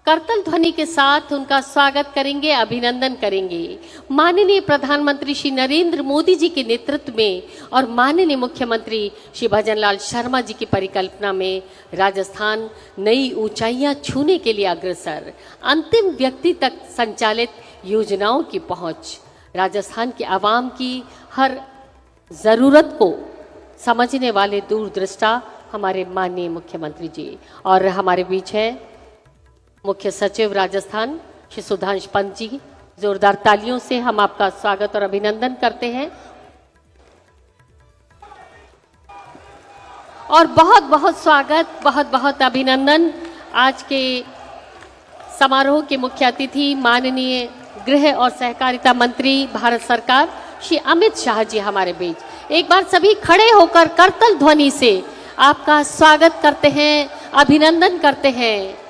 करतल ध्वनि के साथ उनका स्वागत करेंगे, अभिनंदन करेंगे। माननीय प्रधानमंत्री श्री नरेंद्र मोदी जी के नेतृत्व में और माननीय मुख्यमंत्री श्री भजनलाल शर्मा जी की परिकल्पना में राजस्थान नई ऊंचाइयां छूने के लिए अग्रसर, अंतिम व्यक्ति तक संचालित योजनाओं की पहुंच, राजस्थान की आवाम की हर ज़रूरत को समझने वाले दूरदृष्टा हमारे माननीय मुख्यमंत्री जी। और हमारे बीच हैं मुख्य सचिव राजस्थान श्री सुधांश पंत जी। जोरदार तालियों से हम आपका स्वागत और अभिनंदन करते हैं और बहुत बहुत स्वागत, बहुत बहुत अभिनंदन। आज के समारोह के मुख्य अतिथि माननीय गृह और सहकारिता मंत्री भारत सरकार श्री अमित शाह जी हमारे बीच। एक बार सभी खड़े होकर करतल ध्वनि से आपका स्वागत करते हैं, अभिनंदन करते हैं।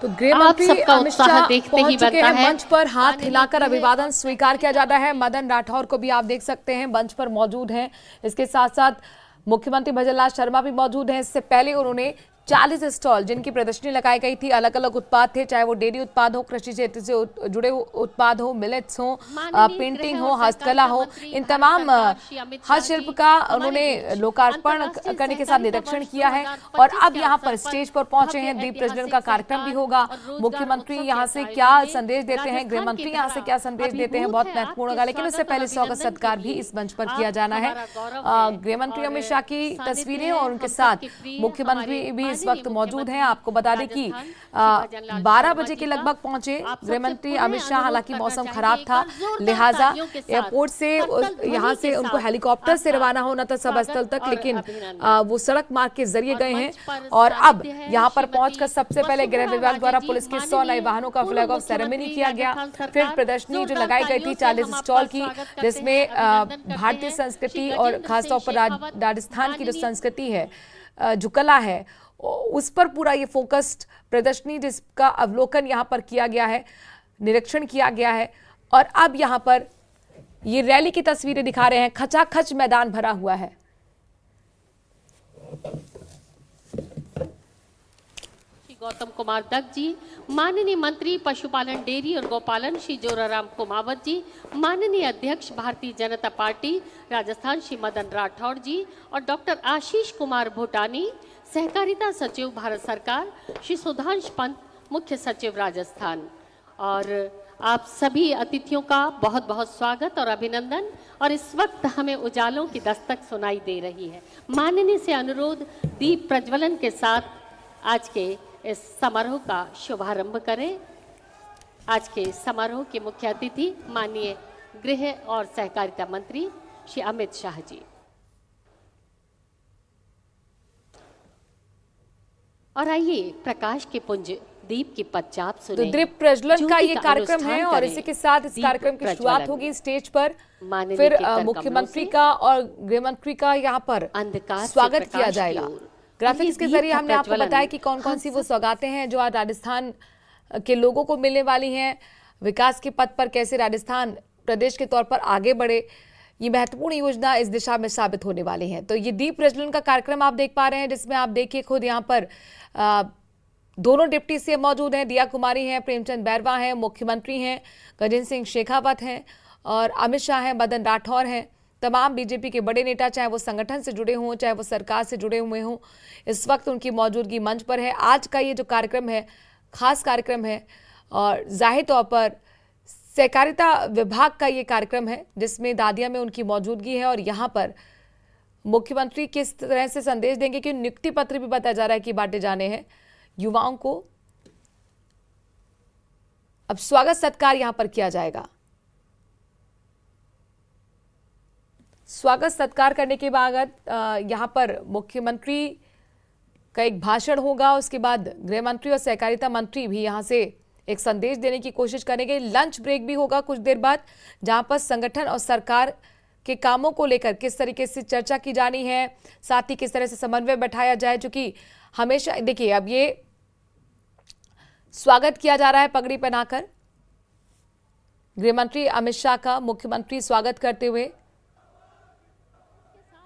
तो गृह मंत्री अमित शाह देखते ही बनता है। मंच पर हाथ हिलाकर अभिवादन स्वीकार किया जाता है। मदन राठौर को भी आप देख सकते हैं मंच पर मौजूद हैं। इसके साथ साथ मुख्यमंत्री भजनलाल शर्मा भी मौजूद हैं। इससे पहले उन्होंने 40 स्टॉल जिनकी प्रदर्शनी लगाई गई थी, अलग अलग उत्पाद थे, चाहे वो डेयरी उत्पाद हो, कृषि क्षेत्र से जुड़े उत्पाद हो, मिलेट्स हो, पेंटिंग हो, हस्तकला हो, इन तमाम हस्तशिल्प का उन्होंने लोकार्पण करने के साथ निरीक्षण किया है। और अब यहाँ पर स्टेज पर पहुंचे हैं। दीप प्रज्वलन का कार्यक्रम भी होगा। मुख्यमंत्री यहाँ से क्या संदेश देते हैं, गृह मंत्री यहाँ से क्या संदेश देते हैं, बहुत महत्वपूर्ण होगा। लेकिन उससे पहले स्वागत सत्कार भी इस मंच पर किया जाना है। गृह मंत्री अमित शाह की तस्वीरें और उनके साथ मुख्यमंत्री भी इस वक्त मौजूद हैं। आपको बता दें कि 12 बजे के लगभग पहुंचे गृह मंत्री अमित शाह। हालांकि मौसम खराब था, लिहाजा एयरपोर्ट से यहां से उनको हेलीकॉप्टर से रवाना होना था सभा स्थल तक, लेकिन वो सड़क मार्ग के जरिए गए हैं। और अब यहां पर पहुंचकर सबसे पहले गृह विभाग द्वारा पुलिस के 100 नए वाहनों का फ्लैग ऑफ सेरेमनी किया गया। फिर प्रदर्शनी जो लगाई गई थी 40 स्टॉल की, जिसमें भारतीय संस्कृति और खासतौर पर राजस्थान की जो संस्कृति है, जो कला है, उस पर पूरा ये फोकस्ड प्रदर्शनी, जिसका अवलोकन यहाँ पर किया गया है, निरीक्षण किया गया है। और अब यहाँ पर ये रैली की तस्वीरें दिखा रहे हैं। खचाखच मैदान भरा हुआ है। गौतम कुमार दत्त जी, माननीय मंत्री पशुपालन, डेयरी और गौपालन श्री जोराराम कुमावत जी, माननीय अध्यक्ष भारतीय जनता पार्टी राजस्थान श्री मदन राठौर जी और डॉक्टर आशीष कुमार भूटानी, सहकारिता सचिव भारत सरकार श्री सुधांश पंत, मुख्य सचिव राजस्थान। और आप सभी अतिथियों का बहुत बहुत स्वागत और अभिनंदन। और इस वक्त हमें उजालों की दस्तक सुनाई दे रही है। माननीय से अनुरोध दीप प्रज्वलन के साथ आज के इस समारोह का शुभारंभ करें। आज के समारोह के मुख्य अतिथि माननीय गृह और सहकारिता मंत्री श्री अमित शाह जी। और आइए प्रकाश के पुंज दीप की पच्चाप सुने। तो दीप प्रज्वलन का ये कार्यक्रम है और इसी के साथ इस कार्यक्रम की शुरुआत होगी स्टेज पर। फिर मुख्यमंत्री का और गृह मंत्री का यहाँ पर स्वागत किया जाएगा। ग्राफिक्स के जरिए हमने आपको बताया कि कौन कौन सी वो सौगातें हैं जो आज राजस्थान के लोगों को मिलने वाली हैं। विकास के पथ पर कैसे राजस्थान प्रदेश के तौर पर आगे बढ़े, ये महत्वपूर्ण योजना इस दिशा में साबित होने वाली है। तो ये दीप प्रज्वलन का कार्यक्रम आप देख पा रहे हैं, जिसमें आप देखिए खुद यहाँ पर दोनों डिप्टी सीएम मौजूद हैं। दिया कुमारी हैं, प्रेमचंद बैरवा हैं, मुख्यमंत्री हैं, गजेंद्र सिंह शेखावत हैं और अमित शाह हैं, मदन राठौर हैं। तमाम बीजेपी के बड़े नेता, चाहे वो संगठन से जुड़े हों, चाहे वो सरकार से जुड़े हुए हों, इस वक्त उनकी मौजूदगी मंच पर है। आज का ये जो कार्यक्रम है, खास कार्यक्रम है और जाहिर तौर पर सहकारिता विभाग का ये कार्यक्रम है, जिसमें दादिया में उनकी मौजूदगी है। और यहाँ पर मुख्यमंत्री किस तरह से संदेश देंगे कि नियुक्ति पत्र भी बताया जा रहा है कि बांटे जाने हैं युवाओं को। अब स्वागत सत्कार यहाँ पर किया जाएगा। स्वागत सत्कार करने के बाद यहाँ पर मुख्यमंत्री का एक भाषण होगा। उसके बाद गृह मंत्री और सहकारिता मंत्री भी यहाँ से एक संदेश देने की कोशिश करेंगे। लंच ब्रेक भी होगा कुछ देर बाद, जहाँ पर संगठन और सरकार के कामों को लेकर किस तरीके से चर्चा की जानी है, साथ ही किस तरह से समन्वय बैठाया जाए। चूंकि हमेशा देखिए, अब ये स्वागत किया जा रहा है पगड़ी पहनाकर। गृह मंत्री अमित शाह का मुख्यमंत्री स्वागत करते हुए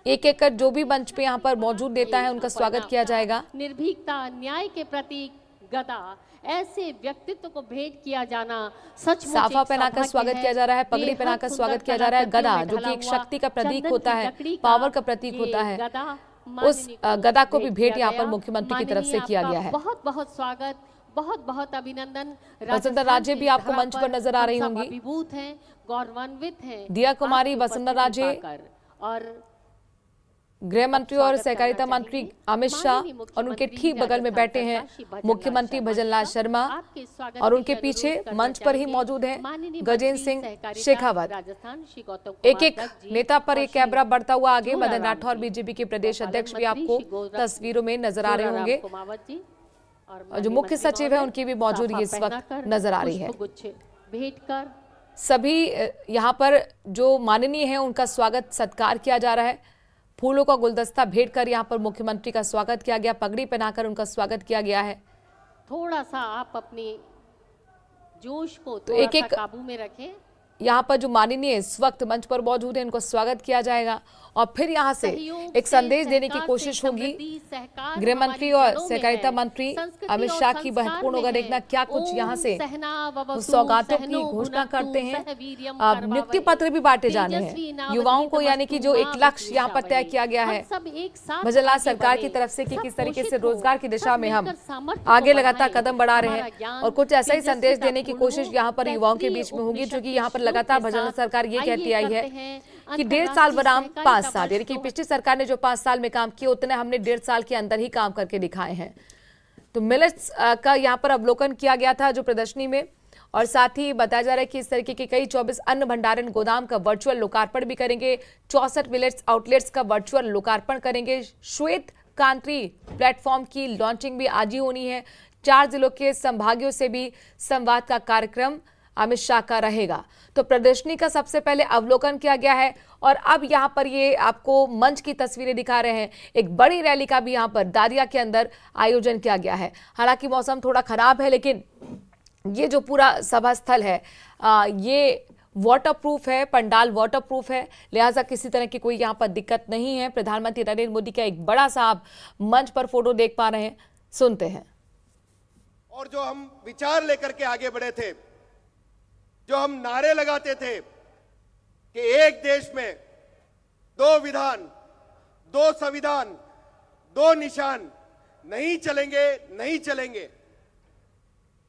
एक एक कर जो भी मंच पे यहाँ पर मौजूद देता है उनका स्वागत किया जाएगा। निर्भीकता, न्याय के प्रतीक गदा, ऐसे व्यक्तित्व को भेंट किया जाना सचमुच साफा एक पहनाकर सौभाग्य स्वागत है। किया जा रहा है, पगड़ी बेहद पहनाकर सुंदर स्वागत किया जा रहा है। कलाकृतियों गदा में जो कि ढला एक हुआ शक्ति का प्रतीक चंदन होता की है, लकड़ी पावर का प्रतीक ये होता है, गदा उस माननीय गदा को भी भेंट भेंट किया यहाँ पर गया। मुख्यमंत्री की तरफ से माननीय, किया आपका गया है। बहुत बहुत स्वागत, बहुत बहुत अभिनंदन। वसुंधरा राजे भी आपको मंच पर नजर आ रही होंगी। अभिभूत हैं, गौरवान्वित हैं दिया कुमारी, आपकी वसुंधरा उपस्थिति राजे, पाकर। और गृह मंत्री और स्वागत सहकारिता करना मंत्री चाहेंगे अमित शाह माननीय और उनके मुख्यमंत्री ठीक बगल में राजस्थान बैठे सरकार हैं श्री भजनलाल मुख्यमंत्री भजनलाल शर्मा आपके स्वागत और के उनके लिए पीछे अनुरोध करना मंच पर ही चाहेंगे। मौजूद हैं माननीय गजेंद्र मंत्री सिंह सहकारिता शेखावत। राजस्थान श्री गौतम एक कुमार एक दत्त जी नेता पर और एक श्री कैमरा बढ़ता हुआ आगे। जोराराम मदन राठौर जी, बीजेपी के प्रदेश गोपालन अध्यक्ष भी मंत्री आपको श्री गोरा- तस्वीरों में नजर आ रहे जोराराम होंगे कुमावत जी और और जो माननीय मुख्य मंत्री सचिव है महोदय उनकी भी मौजूदगी इस साफा वक्त पहनाकर नजर आ रही है। पुष्पगुच्छ भेंट कर सभी यहाँ पर जो माननीय हैं उनका स्वागत सत्कार किया जा रहा है। फूलों का गुलदस्ता भेंट कर यहाँ पर मुख्यमंत्री का स्वागत किया गया, पगड़ी पहनाकर उनका स्वागत किया गया है। थोड़ा सा आप अपने जोश को तो थोड़ा एक-एक सा काबू में रखें। यहाँ पर जो माननीय इस वक्त मंच पर मौजूद है उनको स्वागत किया जाएगा और फिर यहाँ से सहयोग एक से, संदेश देने की सहकार कोशिश से होगी। समृद्धि, सहकार गृह हमारी मंत्री और जड़ों में सहकारिता है। मंत्री संस्कृति अमित और शाह की संस्कार महत्वपूर्ण में होगा है। देखना क्या कुछ यहाँ से ओम सहना ववतु उस सौगातों की सहनो घोषणा भुनक्तु करते हैं। सहवीर्यम अब करवावहै। नियुक्ति पत्र भी बांटे जाने तेजस्वी हैं नावधीत युवाओं को, यानी कि जो एक मस्तु लक्ष्य यहाँ पर तय महाविद्विषावहै। किया गया है हम सब एक साथ भजनलाल आगे सरकार की बढ़ें, तरफ से कि सब किस तरीके से पोषित हो, रोजगार की दिशा सब में हम मिलकर सामर्थ्य को आगे लगातार बढ़ाएं। कदम बढ़ा रहे हमारा हैं ज्ञान और कुछ ऐसा ही संदेश तेजस्विता देने की पूर्ण कोशिश हो। यहाँ पर युवाओं के राष्ट्रीय बीच में होगी, उपनिषद जो कि के यहाँ पर श्लोक लगातार के भजनलाल साथ सरकार ये आइए कहती आई है करते हैं कि 1.5 साल बनाम अंतर्राष्ट्रीय 5 सहकारिता साल, यानी कि वर्ष पिछली सरकार ने जो 5 साल में काम किया उतने हमने 1.5 साल के अंदर ही काम करके दिखाए हैं। तो मिलेट्स का यहाँ पर अवलोकन किया गया था जो प्रदर्शनी में, और साथ ही बताया जा रहा है कि इस तरीके के कई 24 अन्न भंडारण गोदाम का वर्चुअल लोकार्पण भी करेंगे। 64 मिलेट्स आउटलेट्स का वर्चुअल लोकार्पण करेंगे। श्वेत क्रांति प्लेटफॉर्म की लॉन्चिंग भी आज ही होनी है। 4 जिलों के संभागियों से भी संवाद का कार्यक्रम अमित शाह का रहेगा। तो प्रदर्शनी का सबसे पहले अवलोकन किया गया है और अब यहाँ पर ये आपको मंच की तस्वीरें दिखा रहे हैं। एक बड़ी रैली का भी यहाँ पर दारिया के अंदर आयोजन किया गया है। हालांकि मौसम थोड़ा खराब है, लेकिन ये जो पूरा सभा स्थल है ये वाटरप्रूफ है, पंडाल वाटरप्रूफ है, लिहाजा किसी तरह की कोई यहाँ पर दिक्कत नहीं है। प्रधानमंत्री नरेंद्र मोदी का एक बड़ा सा आप मंच पर फोटो देख पा रहे हैं, सुनते हैं। और जो हम विचार लेकर के आगे बढ़े थे, जो हम नारे लगाते थे कि एक देश में 2 विधान, 2 संविधान, 2 निशान, नहीं चलेंगे, नहीं चलेंगे,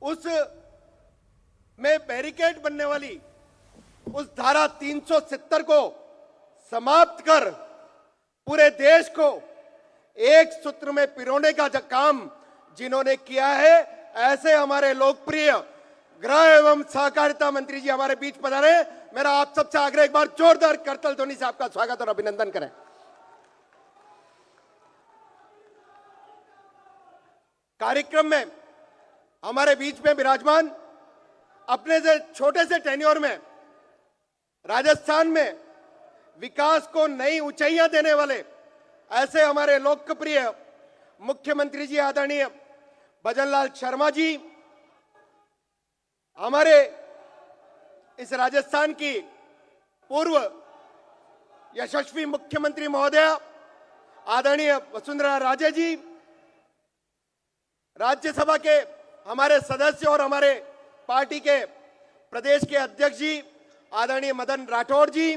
उस में बैरिकेड बनने वाली उस धारा 370 को समाप्त कर पूरे देश को एक सूत्र में पिरोने का जो काम जिन्होंने किया है, ऐसे हमारे लोकप्रिय गृह एवं सहकारिता मंत्री जी हमारे बीच पधारे। मेरा आप सबसे आग्रह, एक बार जोरदार करतल ध्वनि से आपका स्वागत और अभिनंदन करें। कार्यक्रम में हमारे बीच में विराजमान, अपने से छोटे से टेन्योर में राजस्थान में विकास को नई ऊंचाइयां देने वाले ऐसे हमारे लोकप्रिय मुख्यमंत्री जी आदरणीय भजनलाल शर्मा जी, हमारे इस राजस्थान की पूर्व यशस्वी मुख्यमंत्री महोदया आदरणीय वसुंधरा राजे जी, राज्यसभा के हमारे सदस्य और हमारे पार्टी के प्रदेश के अध्यक्ष जी आदरणीय मदन राठौड़ जी,